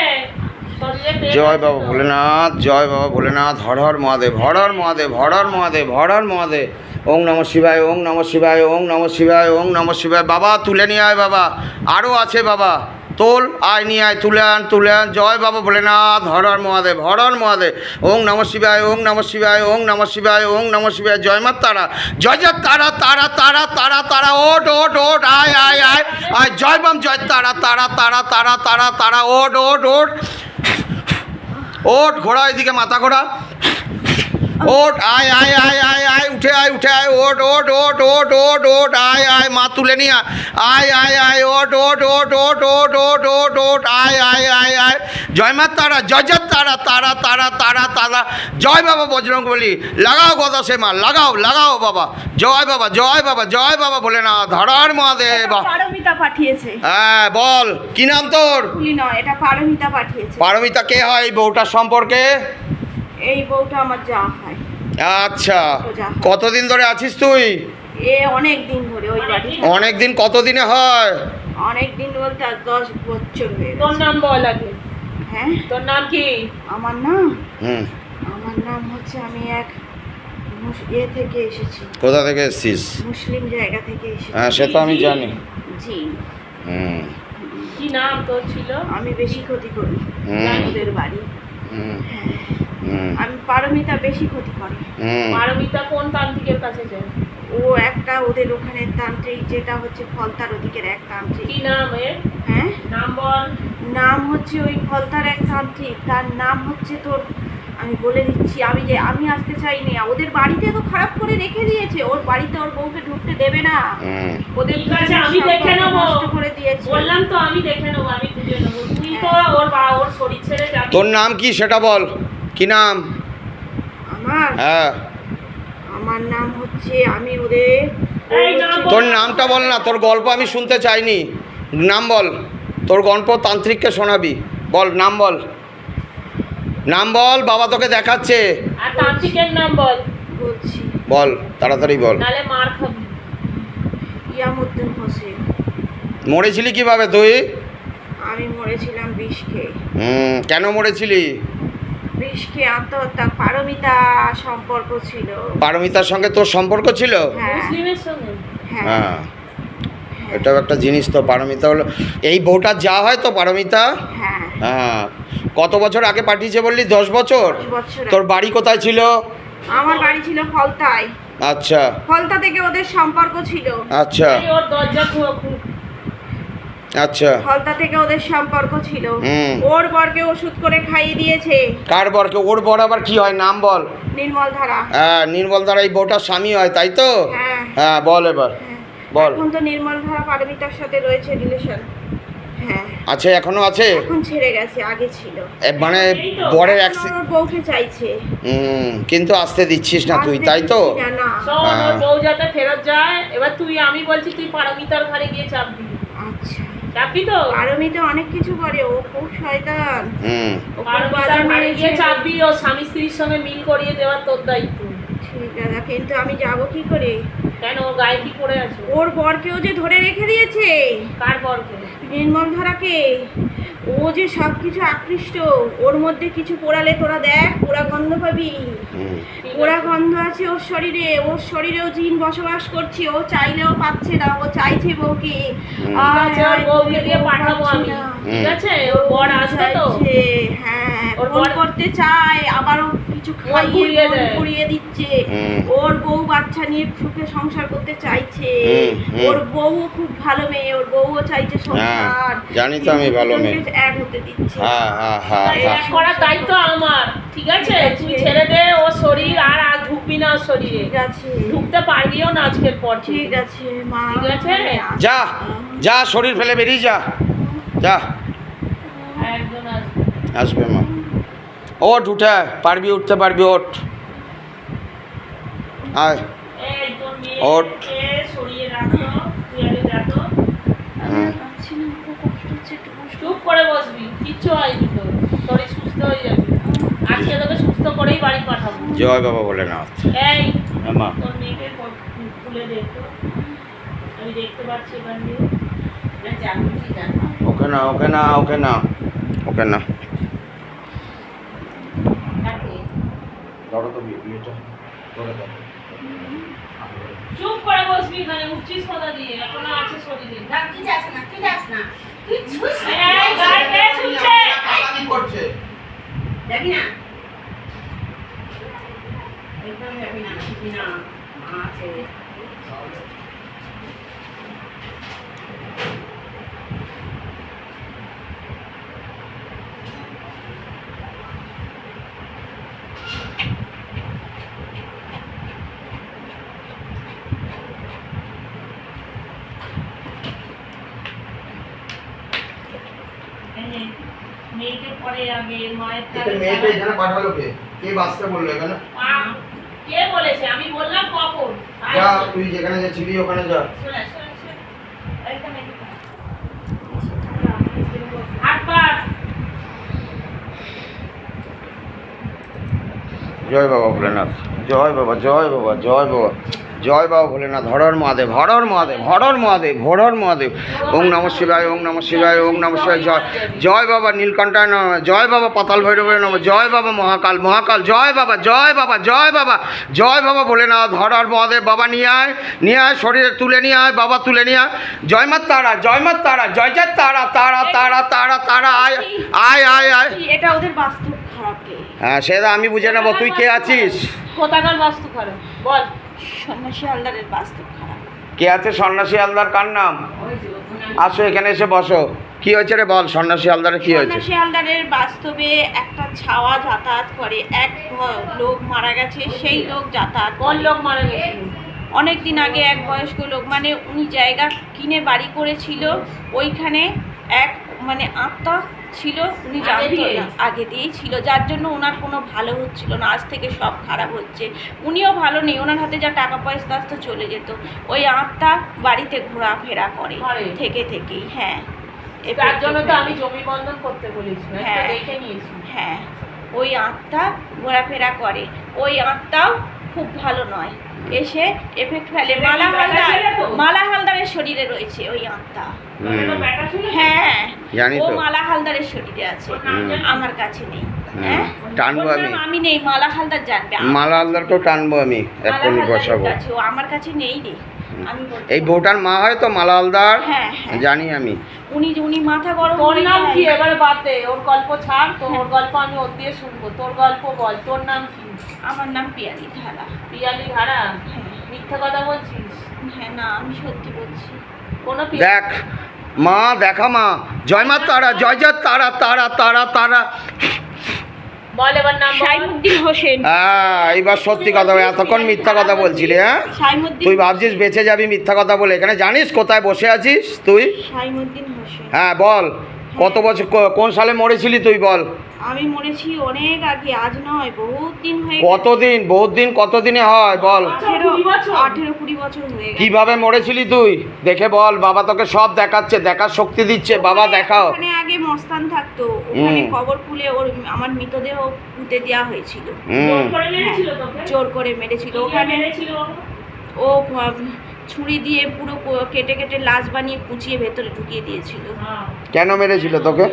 Speaker 2: শরীরে পেন
Speaker 1: জয়
Speaker 2: আছে
Speaker 1: বাবা
Speaker 2: তো?
Speaker 1: ভোলেনাথ, জয় বাবা ভোলেনাথ। হর হর মহাদেব, হর হর মহাদেব, হর হর মহাদেব, হর হর মহাদেব। ওং নমঃ শিবায়, ওং নমঃ শিবায়, ওং নমঃ শিবায়, ওং নমঃ শিবায়। বাবা তুলে নিয়ে আয় বাবা, আরও আছে বাবা, তোল, আয় নিয়ে আয়, তুলে আন, তুলে আন। জয় বাবা ভোলেনাথ, হর হর মহাদেব, হর হর মহাদেব। ওং নমঃ শিবায়, ওং নমঃ শিবায়, ওং নমঃ শিবায়, ওং নমঃ শিবায়। জয় মা তারা, জয় জয় তারা, তারা তারা তারা তারা। ওঠ ওঠ ওঠ, আয় আয় আয় আয়। জয় বাম, জয় তারা তারা তারা তারা তারা তারা। ওঠ ওঠ ওঠ ওঠ, ঘোড়া এদিকে, মাথা ঘোড়া। ওঠ, আয় আয় আয় আয় আয়, উঠে আয়, উঠে আয়। ওঠ ওঠ ওঠ ওঠ ওঠ ওঠ, আয় আয়, মা তুলে নিয়ে আয়, আয় আয়, ওঠ ওঠ ওঠ ওঠ ওঠ ওঠ ওঠ ওঠ, আয় আয় আয় আয়। জয় মা তারা, জয় জয় তারা তারা তারা তারা তারা। জয় বাবা বজরংবলী, লাগাও গদা সে মা, লাগাও লাগাও বাবা। জয় বাবা, জয় বাবা, জয় বাবা ভোলেনাথ, হর হর মহাদেব।
Speaker 3: পারমিতা পাঠিয়েছে।
Speaker 1: হ্যাঁ বল, কি নাম তোর?
Speaker 3: ভুলি নয়, এটা পারমিতা পাঠিয়েছে।
Speaker 1: পারমিতা কে হয় এই বউটার সম্পর্কে?
Speaker 3: এই বউটা আমার যা হয়।
Speaker 1: আচ্ছা, কতদিন ধরে আছিস তুই?
Speaker 3: এ অনেক দিন ধরে ওই বাড়ি।
Speaker 1: অনেক দিন, কতদিনে হয়?
Speaker 3: অনেক দিন বলতে আজ 10 বছর হয়ে
Speaker 2: তোর
Speaker 3: গেছে।
Speaker 2: নাম বল আগে।
Speaker 3: হ্যাঁ,
Speaker 2: তোর নাম কি?
Speaker 3: আমার নাম,
Speaker 1: হুম,
Speaker 3: আমার নাম হচ্ছে, আমি এক থেকে এসেছি,
Speaker 1: কোথা থেকে এসছিস?
Speaker 3: মুসলিম জায়গা থেকে এসেছি।
Speaker 1: হ্যাঁ সে তো আমি জানি।
Speaker 3: জি,
Speaker 1: হুম
Speaker 2: কি নাম তোর ছিল?
Speaker 3: আমি বেশি ক্ষতি করি
Speaker 1: হুম
Speaker 3: ওদের বাড়ি।
Speaker 1: হুম
Speaker 3: হ্যাঁ,
Speaker 1: হুম
Speaker 3: আমি পারমিতা বেশি ক্ষতি করে।
Speaker 1: হুম।
Speaker 2: পারমিতা কোন তান্ত্রিকের কাছে যায়?
Speaker 3: ও একটা ওদের ওখানে তান্ত্রিক, যেটা হচ্ছে ফলতার ওদিকের এক তান্ত্রিক।
Speaker 2: কি নাম এর?
Speaker 3: হ্যাঁ,
Speaker 2: নাম বল।
Speaker 3: নাম হচ্ছে ওই ফলতার এক তান্ত্রিক, তার নাম হচ্ছে তোর, আমি বলে দিচ্ছি, আমি আসতে চাই না। ওদের বাড়িতে তো খারাপ করে রেখে দিয়েছে, ওর বাড়িতে ওর বউকে ঢুকতে দেবে না।
Speaker 1: হুম।
Speaker 3: ওদের
Speaker 2: ঠিক আছে, আমি
Speaker 3: সম্পর্ক
Speaker 2: দেখে নেবো।
Speaker 3: নষ্ট করে দিয়েছে।
Speaker 2: বললাম তো আমি দেখে নেবো, আমি খুঁজে নেবো। তুই তো ওর শরীর ছেড়ে যাবি।
Speaker 1: তোর নাম কি সেটা বল, কি নাম?
Speaker 3: আমার
Speaker 1: হ্যাঁ,
Speaker 3: আমার নাম হচ্ছে, আমি ওদের
Speaker 2: এই নাম বল।
Speaker 1: তোর নামটা বল না, তোর গল্প আমি শুনতে চাইনি। নাম বল, তোর গল্প তান্ত্রিককে শোনাবি। বল, নাম বল, নাম বল, বাবা তোকে দেখাচ্ছে।
Speaker 2: আর তান্ত্রিকের নাম বল।
Speaker 3: বলছি
Speaker 1: বল, তাড়াতাড়ি বল।
Speaker 2: নালে মার খাবি।
Speaker 3: ইয়ামুদ্দিন হোসেন।
Speaker 1: মরেছিলি কিভাবে তুই?
Speaker 3: আমি মরেছিলাম বিষ খেয়ে।
Speaker 1: কেন মরেছিলি?
Speaker 3: বিষ খেয়ে আত্মহত্যা। পারমিতা সম্পর্ক ছিল।
Speaker 1: পারমিতার সঙ্গে তোর সম্পর্ক ছিল?
Speaker 3: হ্যাঁ
Speaker 2: মুসলিমের সঙ্গে।
Speaker 3: হ্যাঁ
Speaker 1: হ্যাঁ, এটাও একটা জিনিস তো। পারমিতা হলো এই বউটার যা হয় তো, পারমিতা।
Speaker 3: হ্যাঁ
Speaker 1: হ্যাঁ, কত বছর আগে পাঠিয়েছে বললি? 10 বছর।
Speaker 3: 10 বছর
Speaker 1: তোর বাড়ি কোথায় ছিল?
Speaker 3: আমার বাড়ি ছিল ফলতায়।
Speaker 1: আচ্ছা
Speaker 3: ফলতা থেকে ওদের সম্পর্ক ছিল।
Speaker 1: আচ্ছা
Speaker 2: এই ওর দরজা খুব
Speaker 1: আচ্ছা।
Speaker 3: ফলতা থেকে ওদের সম্পর্ক ছিল।
Speaker 1: হুম।
Speaker 3: ওর বরকে ওষুধ করে খাইয়ে দিয়েছে।
Speaker 1: কার বরকে? ওর বর আবার কি হয়, নাম বল।
Speaker 3: নির্মল ধারা।
Speaker 1: হ্যাঁ, নির্মল দ্বারা এই বউটার স্বামী হয়, তাই তো?
Speaker 3: হ্যাঁ
Speaker 1: হ্যাঁ, বল এবার,
Speaker 3: হ্যাঁ।
Speaker 1: বল।
Speaker 3: এখন তো নির্মল ধারা পারমিতার সাথে রয়েছে রিলেশন। হ্যাঁ
Speaker 1: আছে, এখনো আছে?
Speaker 3: এখন ছেড়ে গেছে, আগে ছিল।
Speaker 1: মানে বরের
Speaker 3: এখন ওর বউকে চাইছে।
Speaker 1: কিন্তু আসতে দিচ্ছিস না তুই, তাই তো?
Speaker 3: আসতে দিচ্ছি না, না।
Speaker 2: শোন,
Speaker 1: হ্যাঁ।
Speaker 2: ওর বউ যাতে ফেরত যায়। এবার আমি বলছি তুই পারমিতার ঘরে গিয়ে চাপ দিবি।
Speaker 3: আচ্ছা,
Speaker 2: চাপবি তো?
Speaker 3: পারমিতা অনেক কিছু করে, ও খুব শয়তান। ও খুব
Speaker 2: পারমিতার
Speaker 3: বাজে
Speaker 2: ঘরে গিয়ে
Speaker 3: মেয়ে।
Speaker 2: চাপবি, ও স্বামী স্ত্রীর সঙ্গে মিল করিয়ে দেওয়ার তোর দায়িত্ব।
Speaker 3: ঠিক আছে, কিন্তু আমি যাব কি করে?
Speaker 2: কেন, ওর গায়ে কি পড়ে আছে?
Speaker 3: ওর বরকেও যে ধরে রেখে দিয়েছে।
Speaker 2: কার বরকে?
Speaker 3: নির্মল ধারাকে। ও যে সব কিছু আকৃষ্ট, ওর মধ্যে কিছু পোড়ালে তোরা দেখ, পোড়া গন্ধ পাবি। পোড়া গন্ধ আছে ওর শরীরে। ওর শরীরেও জিন বসবাস করছে। ও চাইলেও পাচ্ছে না, ও চাইছে বউকে।
Speaker 2: আচ্ছা, ওর বউকে দিয়ে পাঠাবো আমি। ঠিক আছে, ওর বর আসবে তো?
Speaker 3: চাইছে, হ্যাঁ,
Speaker 2: ওর
Speaker 3: ফোন
Speaker 2: বর-
Speaker 3: করতে চায়, আবারও কিছু খাইয়ে
Speaker 2: ঘুরিয়ে
Speaker 3: মন
Speaker 2: দেয়।
Speaker 3: ঘুরিয়ে দিচ্ছে। ওর বউ বাচ্চা নিয়ে সুখে সংসার করতে চাইছে।
Speaker 1: হুম।
Speaker 3: ওর বউও খুব ভালো মেয়ে, ওর বউও চাইছে সংসার।
Speaker 1: জানি তো আমি ভালো মেয়ে।
Speaker 3: দুজনকে এক হতে দিচ্ছে।
Speaker 1: হ্যাঁ হ্যাঁ হ্যাঁ
Speaker 2: তাই
Speaker 1: হ্যাঁ।
Speaker 2: এক করার দায়িত্ব আমার। ঠিক আছে,
Speaker 3: ঠিক আছে।
Speaker 2: তুই ছেড়ে দে ওর শরীর, আর আর ঢুকবি না ওর শরীরে।
Speaker 3: ঠিক আছে,
Speaker 2: ঢুকতে পারবিও না আজকের পর থেকে।
Speaker 3: ঠিক আছে মা।
Speaker 2: ঠিক আছে?
Speaker 1: যা যা, শরীর ফেলে বেরিয়ে যা, যা।
Speaker 2: একজন আসবে।
Speaker 1: আসবে মা। ওঠ, উঠে পারবি, উঠতে পারবি, ওঠ, আয়।
Speaker 2: এই তোর
Speaker 1: ওঠ।
Speaker 2: মেয়েকে সরিয়ে রাখো, তুই আগে দেখো।
Speaker 3: আমি আর পারছি না, খুব কষ্ট হচ্ছে, একটু কষ্ট।
Speaker 2: চুপ করে বসবি, কিচ্ছু হয়নি তোর। শরীর সুস্থ হয়ে যাবে। আজকে তোকে সুস্থ করেই বাড়ি পাঠাবো।
Speaker 1: জয় বাবা ভোলেনাথ।
Speaker 2: এই
Speaker 1: হ্যাঁ মা।
Speaker 2: তোর মেয়েকে খুলে দেখো, আমি দেখতে পাচ্ছি এখান দিয়ে।
Speaker 1: ওকে না, ওকে না, ওকে না, ওকে না। ধরো তো বিয়েটা করে দাও।
Speaker 2: চুপ করে বসবি, এখানে উঠছিস কথা দিয়ে, এখনো আছে শরীরে। এই, গায়ে কে ছুঁচ্ছে?
Speaker 1: কি করছে?
Speaker 3: যাবি না?
Speaker 2: এই, মেয়েকে পরে আগে মায়ের
Speaker 1: এটা মেয়েটা এখানে পাঠালো কে? কে বাঁচতে বললো এখানে?
Speaker 2: কে বলেছে? আমি বললাম কখন?
Speaker 1: যা, তুই যেখানে যাচ্ছিলি ওখানে যা।
Speaker 2: শোনা, শোনা, শোনা। এইখানে, এইখানে। হাত পাত।
Speaker 1: জয় বাবা ভোলেনাথ, জয় বাবা, জয় বাবা, জয় বাবা, জয় বাবা ভোলেনাথ। হরর মহাদেব, হরর মহাদেব, হরর মহাদেব, হরর মহাদেব। ওং নমঃ শিবায়, ওং নমঃ শিবায়, ওং নমঃ শিবায়। জয় জয় বাবা নীলকণ্ঠায় নমঃ, জয় বাবা পাতাল ভৈরবের নমঃ, জয় বাবা মহাকাল, মহাকাল, জয় বাবা, জয় বাবা, জয় বাবা, জয় বাবা ভোলেনাথ। হরর মহাদেব। বাবা নিয়ে আয়, নিয়ে আয়, শরীরে তুলে নিয়ে আয়, বাবা তুলে নিয়ে আয়। জয় মা তারা, জয় মা তারা, জয় জয় তারা, তারা তারা তারা তারা, আয় আয় আয় আয়।
Speaker 3: এটা ওদের বাস্তব খারাপে।
Speaker 1: হ্যাঁ, সেটা আমি বুঝে নেবো। তুই কে আছিস?
Speaker 2: কোথাকার বাস্তু খারাপ বল।
Speaker 3: সন্ন্যাসী হালদারের বাস্তব খারাপ।
Speaker 1: কে আছে? সন্ন্যাসী হালদার। কার নাম? আসো এখানে এসে বসো। কি হয়েছে রে বল, সন্ন্যাসী হালদারের কি হয়েছে?
Speaker 3: সন্ন্যাসী হালদারের বাস্তবে একটা ছাওয়া যাতায়াত করে। এক লোক মারা গেছে, সেই লোক যাতায়াত
Speaker 2: কোন
Speaker 3: করে।
Speaker 2: লোক মারা গেছিল?
Speaker 3: অনেক দিন আগে এক বয়স্ক লোক, মানে উনি জায়গা কিনে বাড়ি করেছিল, ওইখানে এক মানে আত্মা ছিল উনি
Speaker 2: আগে
Speaker 3: জানতো
Speaker 2: দিয়েই?
Speaker 3: না, আগে দিয়েই ছিল, যার জন্য ওনার কোনো ভালো হচ্ছিল না। আজ থেকে সব খারাপ হচ্ছে। উনিও ভালো নেই, ওনার হাতে যা টাকা পয়সা আসতো চলে যেত। ওই আত্মা বাড়িতে ঘোরাফেরা করে
Speaker 2: করে?
Speaker 3: থেকেই, হ্যাঁ।
Speaker 2: তার জন্য তো আমি জমি বন্ধন করতে বলেছি, আমি তো
Speaker 3: হ্যাঁ।
Speaker 2: দেখে নিয়েছি।
Speaker 3: হ্যাঁ, ওই আত্মা ঘোরাফেরা করে। ওই আত্মাও খুব ভালো নয়, এসে এফেক্ট ফেলে। মালা হালদারের শরীরে রয়েছে ওই আত্মা। হ্যাঁ,
Speaker 1: জানি
Speaker 3: ও
Speaker 1: তো।
Speaker 3: মালা হালদারের শরীরে আছে, আমার কাছে নেই। হ্যাঁ,
Speaker 1: টানবো
Speaker 3: ওর
Speaker 1: আমি।
Speaker 3: নাম আমি নেই, মালা হালদার জানবে।
Speaker 1: মালা হালদারকেও টানবো আমি,
Speaker 3: মালা
Speaker 1: এক্ষুনি
Speaker 3: হালদারের
Speaker 1: বসাবো।
Speaker 3: কাছে, ও আমার কাছে নেই রে। আমি বলছি,
Speaker 1: এই বউটার মা হয় তো মালা হালদার?
Speaker 3: হ্যাঁ, হ্যাঁ।
Speaker 1: জানি আমি।
Speaker 3: উনি মাথা গরম
Speaker 2: তোর
Speaker 3: করে
Speaker 2: নাম
Speaker 3: যায়।
Speaker 2: কি? এবারে বাদ দে, ওর গল্প ছাড়। তো ওর গল্প আমি ওর দিয়ে শুনবো। তোর গল্প বল, তোর নাম কি?
Speaker 3: আমার নাম পিয়ালি ধারা।
Speaker 2: পিয়ালি ধারা?
Speaker 3: হ্যাঁ,
Speaker 2: মিথ্যা কথা বলছিস?
Speaker 3: হ্যাঁ, না আমি সত্যি বলছি।
Speaker 2: কোনো
Speaker 1: দেখ মা, দেখা মা, জয় মা তারা, জয় জয় তারা তারা তারা তারা।
Speaker 2: বল এবার নাম বল।
Speaker 3: সাইমুদ্দিন হোসেন।
Speaker 1: হ্যাঁ, এইবার সত্যি কথা বল। এতক্ষণ মিথ্যা কথা বলছিলি, হ্যাঁ?
Speaker 3: সাইমুদ্দিন,
Speaker 1: তুই ভাবছিস বেঁচে যাবি মিথ্যা কথা বলে? এখানে জানিস কোথায় বসে আছিস তুই?
Speaker 3: সাইমুদ্দিন হোসেন।
Speaker 1: হ্যাঁ বল, কত বছর, কোন সালে মরেছিলি তুই বল?
Speaker 3: আমি মরেছি অনেক আগে, আজ নয়, বহুত দিন হয়ে
Speaker 1: কতদিন? বহুত দিন কতদিনে হয় বল?
Speaker 3: 18-20 বছর হয়ে গেছে।
Speaker 1: কিভাবে মরেছিলি তুই দেখে বল। বাবা তোকে সব দেখাচ্ছে, দেখার শক্তি দিচ্ছে। বাবা দেখাও।
Speaker 3: ওখানে আগে মস্তান থাকতো, ওখানে
Speaker 1: হুম।
Speaker 3: কবর খুলে আমার মৃতদেহ পুঁতে দেওয়া হয়েছিল।
Speaker 1: হুম।
Speaker 3: জোর করে মেরেছিল ওখানে। ও ছুরি দিয়ে পুরো কেটে কেটে লাশ বানিয়ে কুচিয়ে ভেতরে ঢুকিয়ে দিয়েছিল।
Speaker 1: কেন মেরেছিল তোকে?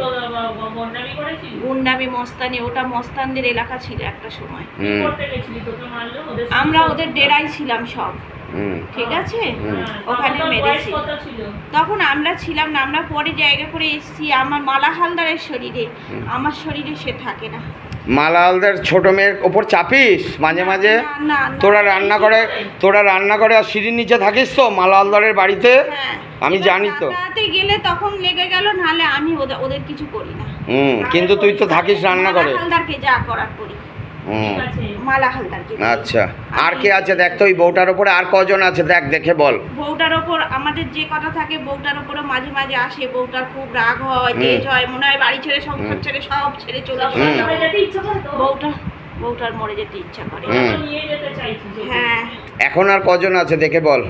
Speaker 3: গুন্ডামি মস্তানি, ওটা মস্তানদের এলাকা ছিল একটা সময়।
Speaker 1: হুম।
Speaker 3: আমরা ওদের ডেরাই ছিলাম সব,
Speaker 1: হুম।
Speaker 3: ঠিক আছে?
Speaker 1: হুম।
Speaker 3: ওখানে মেরেছি। তখন আমরা ছিলাম না, আমরা পরে জায়গা করে এসেছি। আমার মালা হালদারের শরীরে, আমার শরীরে সে থাকে না।
Speaker 1: মালা হালদার ছোট মেয়ের ওপর চাপিস মাঝে মাঝে?
Speaker 3: না, না, না।
Speaker 1: তোরা রান্না করে আর সিঁড়ির নিচে থাকিস তো মালা হালদারের বাড়িতে?
Speaker 3: হ্যাঁ,
Speaker 1: আমি
Speaker 3: এবার
Speaker 1: জানি তো।
Speaker 3: যাতায়াতে গেলে তখন লেগে গেল, নাহলে আমি ওদের কিছু করি না।
Speaker 1: কিন্তু তুই তো থাকিস রান্না করে।
Speaker 3: মালা হালদারকে যা করার করি।
Speaker 1: হুম।
Speaker 3: মালা হালদারকে।
Speaker 1: আচ্ছা, আর কে আছে দেখ তো? ওই বউটার ওপরে আর কজন আছে দেখ, দেখে বল।
Speaker 3: বউটার ওপর আমাদের যে কথা থাকে, বউটার ওপরও মাঝে মাঝে আসে। বউটার খুব রাগ হয়, তেজ হয়, মনে হয় বাড়ি ছেড়ে, সংসার ছেড়ে সব ছেড়ে চলে যাবে। বউটার মরে যেতে ইচ্ছা করে। হ্যাঁ,
Speaker 1: এখন আর কজন আছে দেখে বল।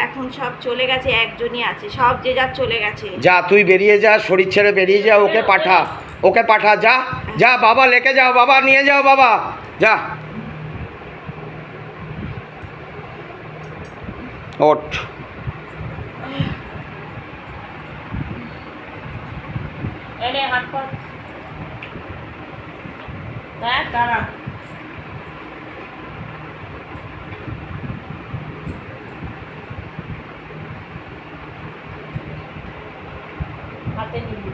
Speaker 3: এখন সব চলে গেছে, একজনই আছে, সব যে যার চলে গেছে।
Speaker 1: যা, তুই বেরিয়ে যা, শরীর ছেড়ে বেরিয়ে যা। ওকে পাঠা, যা যা। বাবা লেকে যাও, বাবা নিয়ে যাও, বাবা যা। ওঠ।
Speaker 2: এনে হাত পা দেখ, দাঁড়া। হাতে নিবি।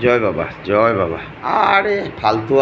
Speaker 1: জয় বাবা, জয় বাবা। আরে ফালতু